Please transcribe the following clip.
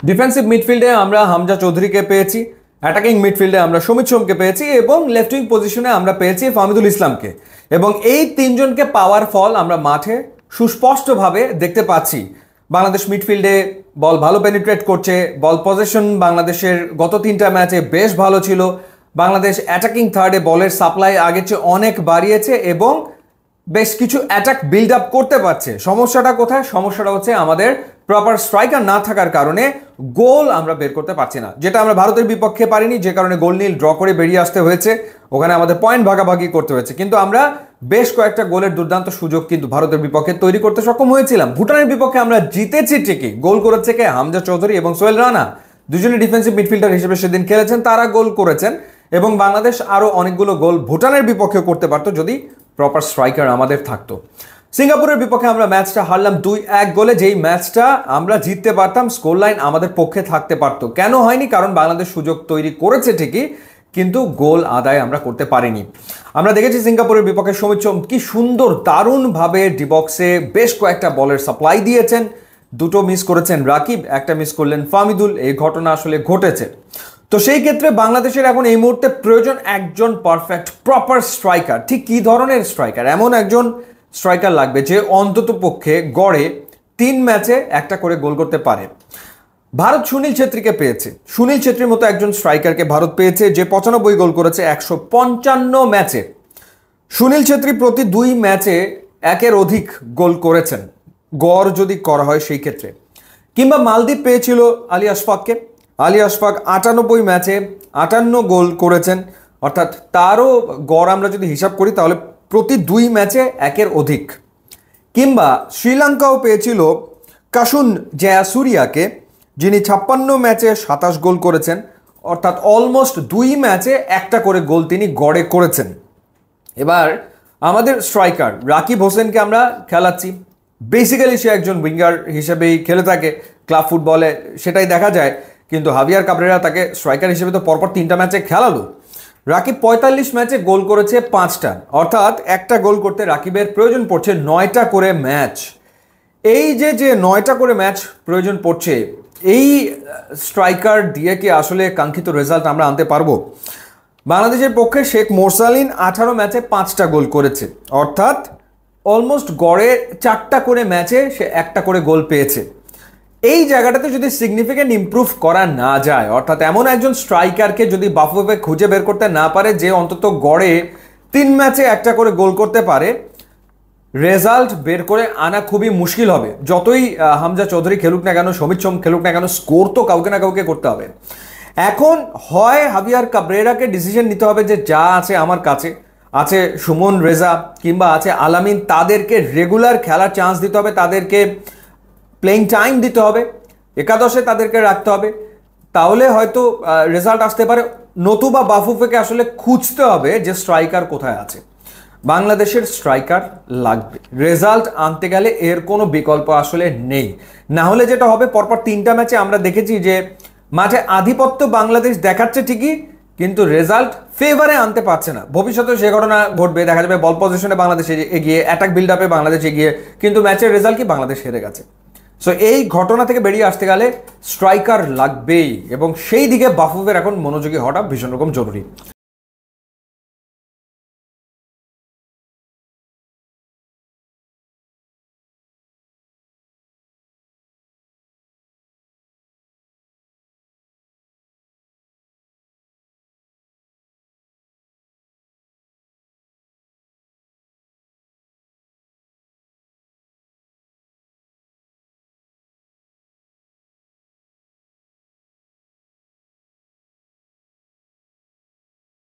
Defensive মিডফিল্ডে আমরা হামজা চৌধুরীকে পেয়েছি, অ্যাটাকিং মিডফিল্ডে আমরা সুমিত সোমকে পেয়েছি এবং লেফট উইং পজিশনে আমরা পেয়েছি ফাহমিদুল ইসলামকে। এবং এই তিনজনকে পাওয়ার ফল আমরা মাঠে সুস্পষ্টভাবে দেখতে পাচ্ছি। বাংলাদেশ মিডফিল্ডে বল ভালো পেনিট্রেট করছে, বল পজিশন বাংলাদেশের গত 3টা ম্যাচে বেশ ভালো ছিল। বাংলাদেশ অ্যাটাকিং থার্ডে বলের সাপ্লাই আগের চেয়ে অনেক বাড়িয়েছে এবং বেশ কিছু অ্যাটাক বিল্ড আপ করতে পারছে। সমস্যাটা কোথায়? সমস্যাটা হচ্ছে আমাদের প্রপার স্ট্রাইকার না থাকার কারণে গোল আমরা বের করতে পারছি না, যেটা আমরা ভারতের বিপক্ষে পারিনি, যে কারণে গোল নীল ড্র করে বেরিয়ে আসতে হয়েছে। ওখানে আমাদের পয়েন্ট ভাগাভাগি করতে হয়েছে, কিন্তু আমরা বেশ কয়েকটা গোলের দুর্দান্ত সুযোগ কিন্তু ভারতের বিপক্ষে তৈরি করতে সক্ষম হয়েছিলাম। ভুটানের বিপক্ষে আমরা জিতেছি ঠিকই, গোল করেছে কে? হামজা চৌধুরী এবং সোহেল রানা, দুজনে ডিফেন্সিভ মিডফিল্ডার হিসেবে সেদিন খেলেছেন, তারা গোল করেছেন। এবং বাংলাদেশ আরও অনেকগুলো গোল ভুটানের বিপক্ষে করতে পারতো যদি প্রপার স্ট্রাইকার আমাদের থাকতো। সিঙ্গাপুরের বিপক্ষে আমরা ম্যাচটা হারলাম 2-1 গোলে, যেই ম্যাচটা আমরা জিততে পারতাম, স্কোর লাইন আমাদের পক্ষে থাকতে পারতো। কেন হয়নি? কারণ বাংলাদেশ সুযোগ তৈরি করেছে ঠিকই, কিন্তু গোল আদায় আমরা করতে পারিনি। আমরা দেখেছি সিঙ্গাপুরের বিপক্ষে সুমিত সোম কি সুন্দর দারুণভাবে ডিবক্সে বেশ কয়েকটা বলের সাপ্লাই দিয়েছেন। দুটো মিস করেছেন রাকিব, একটা মিস করলেন ফাহমিদুল। এই ঘটনা আসলে ঘটেছে। তো সেই ক্ষেত্রে বাংলাদেশের এখন এই মুহূর্তে প্রয়োজন একজন পারফেক্ট প্রপার স্ট্রাইকার। ঠিক কী ধরনের স্ট্রাইকার? এমন একজন স্ট্রাইকার লাগবে যে অন্তত পক্ষে গড়ে 3 ম্যাচে একটা করে গোল করতে পারে। ভারত সুনীল ছেত্রীকে পেয়েছে। সুনীল ছেত্রীর মতো একজন স্ট্রাইকারকে ভারত পেয়েছে যে 95 গোল করেছে 155 ম্যাচে। সুনীল ছেত্রী প্রতি 2 ম্যাচে 1-এর অধিক গোল করেছেন, গড় যদি করা হয় সেই ক্ষেত্রে। কিংবা মালদ্বীপ পেয়েছিল আলী আশফাককে। আলী আশফাক 98 ম্যাচে 58 গোল করেছেন, অর্থাৎ তারও গড় আমরা যদি হিসাব করি তাহলে প্রতি 2 ম্যাচে 1-এর অধিক। কিংবা শ্রীলঙ্কাও পেয়েছিল কাশুন জয়াসুরিয়াকে, যিনি 56 ম্যাচে 27 গোল করেছেন, অর্থাৎ অলমোস্ট 2 ম্যাচে একটা করে গোল তিনি গড়ে করেছেন। এবার আমাদের স্ট্রাইকার রাকিব হোসেনকে আমরা খেলাচ্ছি। বেসিক্যালি সে একজন উইঙ্গার হিসেবেই খেলে থাকে ক্লাব ফুটবলে, সেটাই দেখা যায়। কিন্তু হাভিয়ার কাবরেরা তাকে স্ট্রাইকার হিসেবে তো পরপর 3টা ম্যাচে খেলালো। রাকিব 45 ম্যাচে গোল করেছে 5টা, অর্থাৎ একটা গোল করতে রাকিবের প্রয়োজন পড়ছে 9টা করে ম্যাচ। এই যে 9টা করে ম্যাচ প্রয়োজন পড়ছে, এই স্ট্রাইকার দিয়ে কি আসলে কাঙ্ক্ষিত রেজাল্ট আমরা আনতে পারবো? বাংলাদেশের পক্ষে শেখ মোরসালিন 18 ম্যাচে 5টা গোল করেছে, অর্থাৎ অলমোস্ট গড়ে 4টা করে ম্যাচে সে একটা করে গোল পেয়েছে। এই জায়গাটাতে যদি সিগনিফিক্যান্ট ইমপ্রুভ করা না যায়, অর্থাৎ এমন একজন স্ট্রাইকারকে যদি বাফুফে খুঁজে বের করতে না পারে যে অন্তত গড়ে 3 ম্যাচে একটা করে গোল করতে পারে, রেজাল্ট বের করে আনা খুবই মুশকিল হবে। যতই হামজা চৌধুরী খেলুক না কেন, সুমিত সোম খেলুক না কেন, স্কোর তো কাউকে না কাউকে করতে হবে। এখন হয় হাভিয়ার কাবরেরাকে ডিসিশন নিতে হবে যে যা আছে আমার কাছে আছে সুমন রেজা কিংবা আছে আলামিন, তাদেরকে রেগুলার খেলার চান্স দিতে হবে, তাদেরকে প্লেইং টাইম দিতে হবে, একাদশে তাদেরকে রাখতে হবে, তাহলে হয়তো রেজাল্ট আসতে পারে। নতুবা বাফুফেকে আসলে খুঁজতে হবে যে স্ট্রাইকার কোথায় আছে। বাংলাদেশের স্ট্রাইকার লাগবে, রেজাল্ট আনতে গেলে এর কোনো বিকল্প আসলে নেই। না হলে যেটা হবে, পরপর 3টা ম্যাচে আমরা দেখেছি যে মাঠে আধিপত্য বাংলাদেশ দেখাচ্ছে ঠিকই, কিন্তু রেজাল্ট ফেভারে আনতে পারছে না। ভবিষ্যতে সে ঘটনা ঘটবে, দেখা যাবে বল পজিশনে বাংলাদেশ এগিয়ে, অ্যাটাক বিল্ড আপে বাংলাদেশ এগিয়ে, কিন্তু ম্যাচের রেজাল্ট কি? বাংলাদেশ হেরে গেছে। সো এই ঘটনা থেকে বেরিয়ে আসতে গেলে স্ট্রাইকার লাগবেই, এবং সেই দিকে বাফুফের এখন মনোযোগী হওয়াটা ভীষণ রকম জরুরি।